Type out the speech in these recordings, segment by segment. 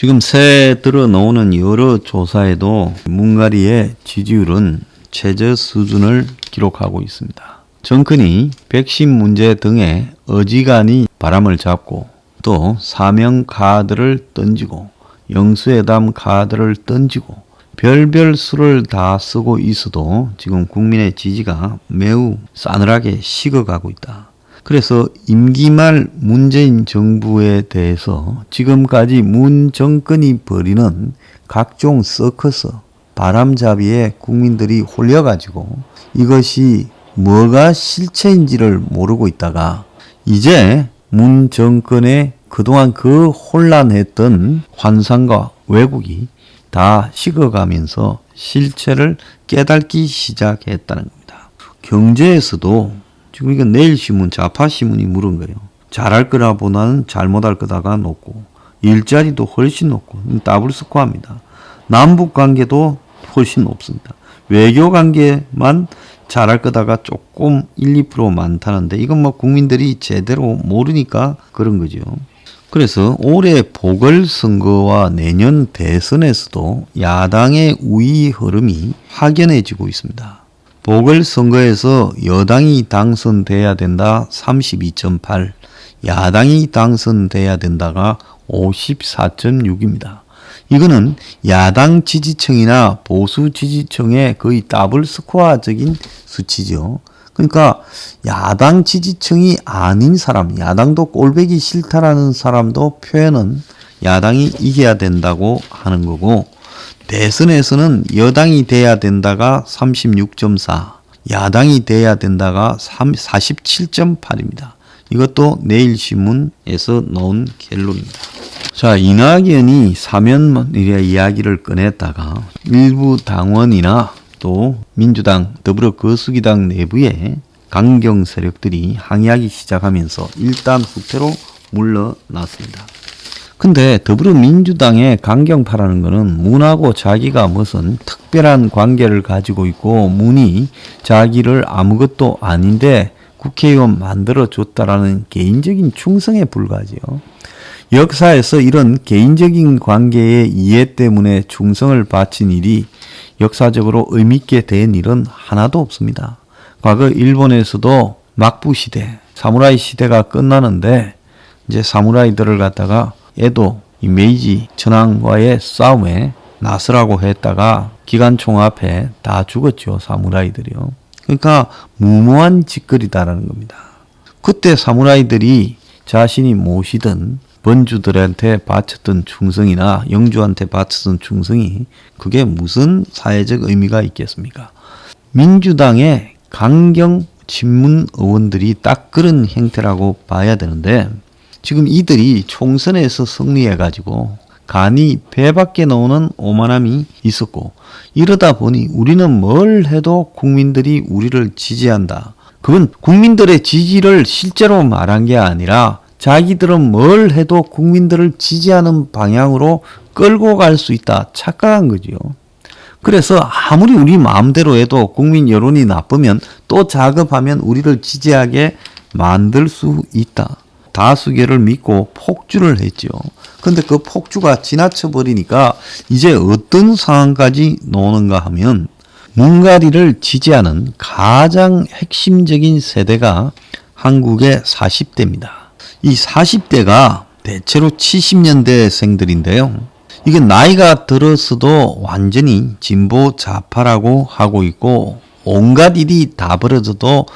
지금 새 들어 나오는 여러 조사에도 문가리의 지지율은 최저 수준을 기록하고 있습니다. 정권이 백신 문제 등에 어지간히 바람을 잡고 또 사명 카드를 던지고 영수회담 카드를 던지고 별별 수를 다 쓰고 있어도 지금 국민의 지지가 매우 싸늘하게 식어가고 있다. 그래서 임기 말 문재인 정부에 대해서 지금까지 문 정권이 벌이는 각종 서커스, 바람잡이에 국민들이 홀려가지고 이것이 뭐가 실체인지를 모르고 있다가 이제 문 정권의 그동안 그 혼란했던 환상과 왜곡이 다 식어가면서 실체를 깨닫기 시작했다는 겁니다. 경제에서도 지금 이건 내일신문, 좌파신문이 물은 거예요. 잘할 거라보다는 잘못할 거다가 높고 일자리도 훨씬 높고 더블 스코어입니다. 남북관계도 훨씬 높습니다. 외교관계만 잘할 거다가 조금 1, 2% 많다는데 이건 뭐 국민들이 제대로 모르니까 그런 거죠. 그래서 올해 보궐선거와 내년 대선에서도 야당의 우위 흐름이 확연해지고 있습니다. 보궐선거에서 여당이 당선돼야 된다 32.8, 야당이 당선돼야 된다가 54.6입니다. 이거는 야당 지지층이나 보수 지지층의 거의 더블 스코어적인 수치죠. 그러니까 야당 지지층이 아닌 사람, 야당도 꼴보기 싫다라는 사람도 표현은 야당이 이겨야 된다고 하는 거고, 대선에서는 여당이 돼야 된다가 36.4, 야당이 돼야 된다가 47.8입니다. 이것도 내일신문에서 나온 결론입니다. 자, 이낙연이 사면 이야기를 꺼냈다가 일부 당원이나 또 민주당, 더불어거수기당 내부에 강경 세력들이 항의하기 시작하면서 일단 후퇴로 물러났습니다. 근데 더불어민주당의 강경파라는 것은 문하고 자기가 무슨 특별한 관계를 가지고 있고 문이 자기를 아무것도 아닌데 국회의원 만들어줬다라는 개인적인 충성에 불과하죠. 역사에서 이런 개인적인 관계의 이해 때문에 충성을 바친 일이 역사적으로 의미있게 된 일은 하나도 없습니다. 과거 일본에서도 막부 시대, 사무라이 시대가 끝나는데 이제 사무라이들을 갖다가 에도 이 메이지 천황과의 싸움에 나서라고 했다가 기관총 앞에 다 죽었죠. 사무라이들이요. 그러니까 무모한 짓거리다라는 겁니다. 그때 사무라이들이 자신이 모시던 번주들한테 바쳤던 충성이나 영주한테 바쳤던 충성이 그게 무슨 사회적 의미가 있겠습니까? 민주당의 강경 친문 의원들이 딱 그런 형태라고 봐야 되는데 지금 이들이 총선에서 승리해가지고 간이 배 밖에 나오는 오만함이 있었고 이러다 보니 우리는 뭘 해도 국민들이 우리를 지지한다. 그건 국민들의 지지를 실제로 말한 게 아니라 자기들은 뭘 해도 국민들을 지지하는 방향으로 끌고 갈 수 있다. 착각한 거지요. 그래서 아무리 우리 마음대로 해도 국민 여론이 나쁘면 또 작업하면 우리를 지지하게 만들 수 있다. 다수결을 믿고 폭주를 했죠. 근데 그 폭주가 지나쳐 버리니까 이제 어떤 상황까지 나오는가 하면 문가리를 지지하는 가장 핵심적인 세대가 한국의 40대입니다. 이 40대가 대체로 70년대생들인데요. 이게 나이가 들었어도 완전히 진보 좌파라고 하고 있고 온갖 일이 다 벌어져도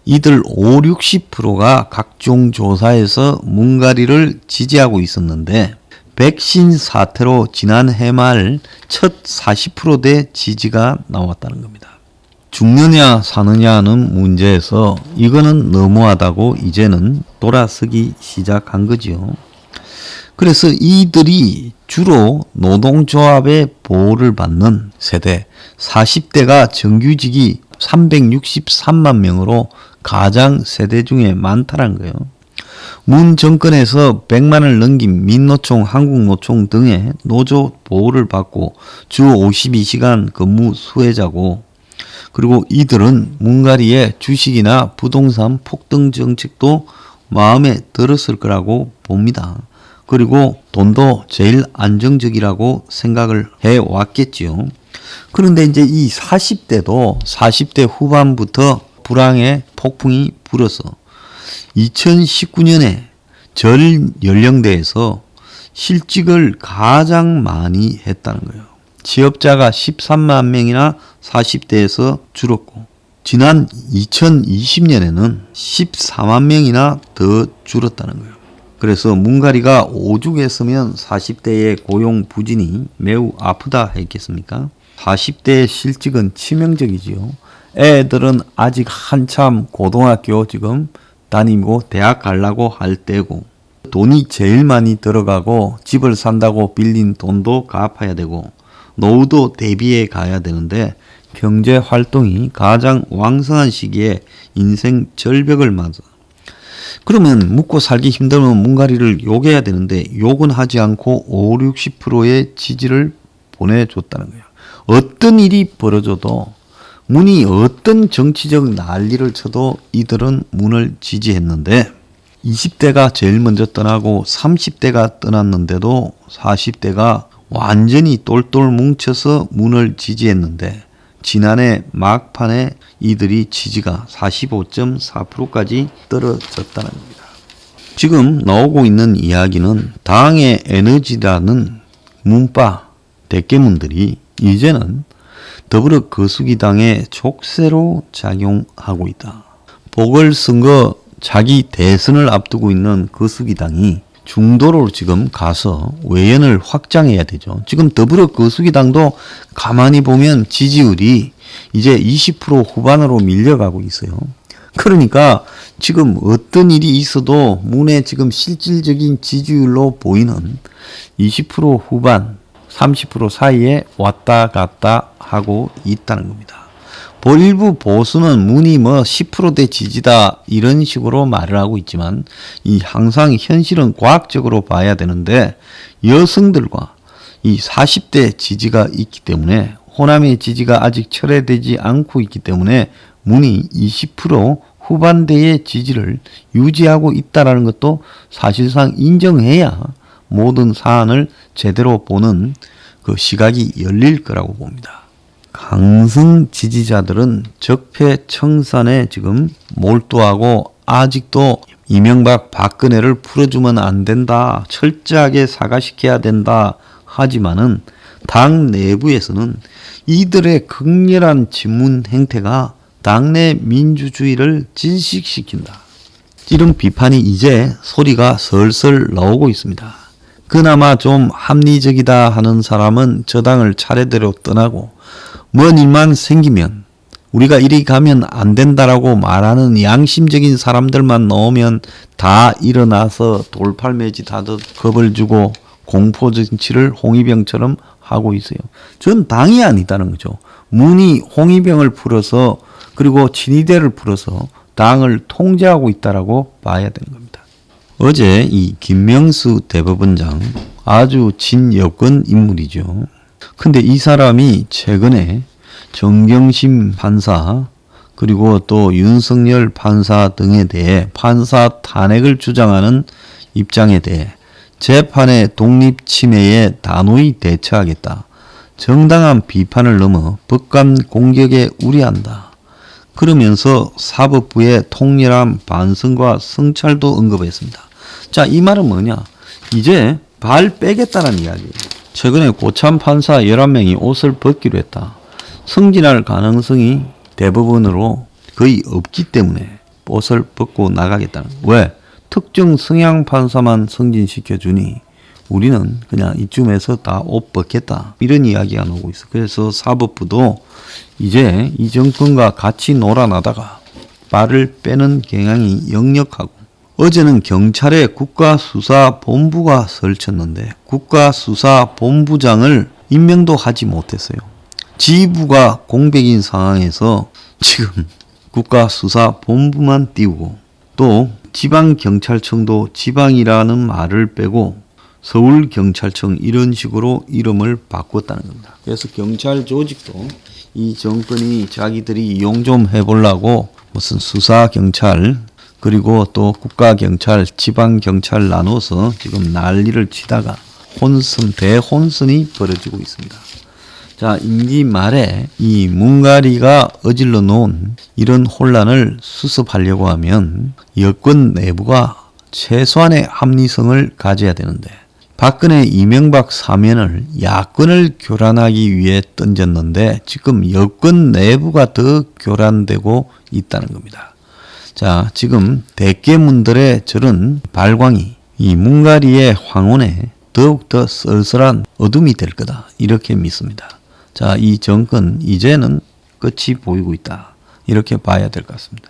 이들 50~60%가 각종 조사에서 문가리를 지지하고 있었는데 백신 사태로 지난해 말 첫 40%대 지지가 나왔다는 겁니다. 죽느냐 사느냐는 문제에서 이거는 너무하다고 이제는 돌아서기 시작한 거죠. 그래서 이들이 주로 노동조합의 보호를 받는 세대 40대가 정규직이 363만 명으로 가장 세대 중에 많다는 거예요. 문 정권에서 100만을 넘긴 민노총, 한국노총 등의 노조 보호를 받고 주 52시간 근무 수혜자고 그리고 이들은 문가리의 주식이나 부동산 폭등 정책도 마음에 들었을 거라고 봅니다. 그리고 돈도 제일 안정적이라고 생각을 해왔겠지요. 그런데 이제 이 40대도 40대 후반부터 불황의 폭풍이 불어서 2019년에 전 연령대에서 실직을 가장 많이 했다는 거예요. 취업자가 13만 명이나 40대에서 줄었고 지난 2020년에는 14만 명이나 더 줄었다는 거예요. 그래서 문가리가 오죽했으면 40대의 고용 부진이 매우 아프다 했겠습니까? 40대의 실직은 치명적이지요. 애들은 아직 한참 고등학교 지금 다니고 대학 가려고 할 때고 돈이 제일 많이 들어가고 집을 산다고 빌린 돈도 갚아야 되고 노후도 대비해 가야 되는데 경제 활동이 가장 왕성한 시기에 인생 절벽을 맞아. 그러면 묵고 살기 힘들면 문가리를 욕해야 되는데 욕은 하지 않고 5, 60%의 지지를 보내줬다는 거예요. 어떤 일이 벌어져도 문이 어떤 정치적 난리를 쳐도 이들은 문을 지지했는데 20대가 제일 먼저 떠나고 30대가 떠났는데도 40대가 완전히 똘똘 뭉쳐서 문을 지지했는데 지난해 막판에 이들이 지지가 45.4%까지 떨어졌다는 겁니다. 지금 나오고 있는 이야기는 당의 에너지라는 문파 대깨문들이 이제는 더불어 거수기당의 족쇄로 작용하고 있다. 보궐선거 자기 대선을 앞두고 있는 거수기당이 중도로 지금 가서 외연을 확장해야 되죠. 지금 더불어 거수기당도 가만히 보면 지지율이 이제 20% 후반으로 밀려가고 있어요. 그러니까 지금 어떤 일이 있어도 문의 지금 실질적인 지지율로 보이는 20% 후반, 30% 사이에 왔다 갔다 하고 있다는 겁니다. 일부 보수는 문이 10%대 지지다 이런 식으로 말을 하고 있지만 이 항상 현실은 과학적으로 봐야 되는데 여성들과 이 40대 지지가 있기 때문에 호남의 지지가 아직 철회되지 않고 있기 때문에 문이 20% 후반대의 지지를 유지하고 있다는 것도 사실상 인정해야 모든 사안을 제대로 보는 그 시각이 열릴 거라고 봅니다. 강성 지지자들은 적폐청산에 지금 몰두하고 아직도 이명박 박근혜를 풀어주면 안 된다, 철저하게 사과시켜야 된다 하지만은 당 내부에서는 이들의 극렬한 질문 행태가 당내 민주주의를 진식시킨다. 이런 비판이 이제 소리가 설설 나오고 있습니다. 그나마 좀 합리적이다 하는 사람은 저당을 차례대로 떠나고 뭔 일만 생기면 우리가 이리 가면 안 된다라고 말하는 양심적인 사람들만 나오면 다 일어나서 돌팔매짓 하듯 겁을 주고 공포정치를 홍위병처럼 하고 있어요. 전 당이 아니다는 거죠. 문이 홍위병을 풀어서 그리고 친위대를 풀어서 당을 통제하고 있다라고 봐야 되는 겁니다. 어제 이 김명수 대법원장 아주 진여권 인물이죠. 근데 이 사람이 최근에 정경심 판사 그리고 또 윤석열 판사 등에 대해 판사 탄핵을 주장하는 입장에 대해 재판의 독립 침해에 단호히 대처하겠다. 정당한 비판을 넘어 법관 공격에 우려한다. 그러면서 사법부의 통렬한 반성과 성찰도 언급했습니다. 자, 이 말은 뭐냐? 이제 발 빼겠다는 이야기예요. 최근에 고참 판사 11명이 옷을 벗기로 했다. 승진할 가능성이 대법원으로 거의 없기 때문에 옷을 벗고 나가겠다는 거예요. 왜? 특정 성향 판사만 승진시켜주니 우리는 그냥 이쯤에서 다 옷 벗겠다. 이런 이야기가 나오고 있어. 그래서 사법부도 이제 이 정권과 같이 놀아나다가 발을 빼는 경향이 역력하고 어제는 경찰에 국가수사본부가 설쳤는데 국가수사본부장을 임명도 하지 못했어요. 지휘부가 공백인 상황에서 지금 국가수사본부만 띄우고 또 지방경찰청도 지방이라는 말을 빼고 서울경찰청 이런 식으로 이름을 바꿨다는 겁니다. 그래서 경찰 조직도 이 정권이 자기들이 이용 좀 해보려고 무슨 수사경찰 그리고 또 국가경찰, 지방경찰 나눠서 지금 난리를 치다가 대혼선이 벌어지고 있습니다. 자, 임기 말에 이 문가리가 어질러 놓은 이런 혼란을 수습하려고 하면 여권 내부가 최소한의 합리성을 가져야 되는데, 박근혜 이명박 사면을 야권을 교란하기 위해 던졌는데 지금 여권 내부가 더 교란되고 있다는 겁니다. 자, 지금 대깨문들의 저런 발광이 이 문가리의 황혼에 더욱더 썰썰한 어둠이 될 거다, 이렇게 믿습니다. 자, 이 정권 이제는 끝이 보이고 있다, 이렇게 봐야 될 것 같습니다.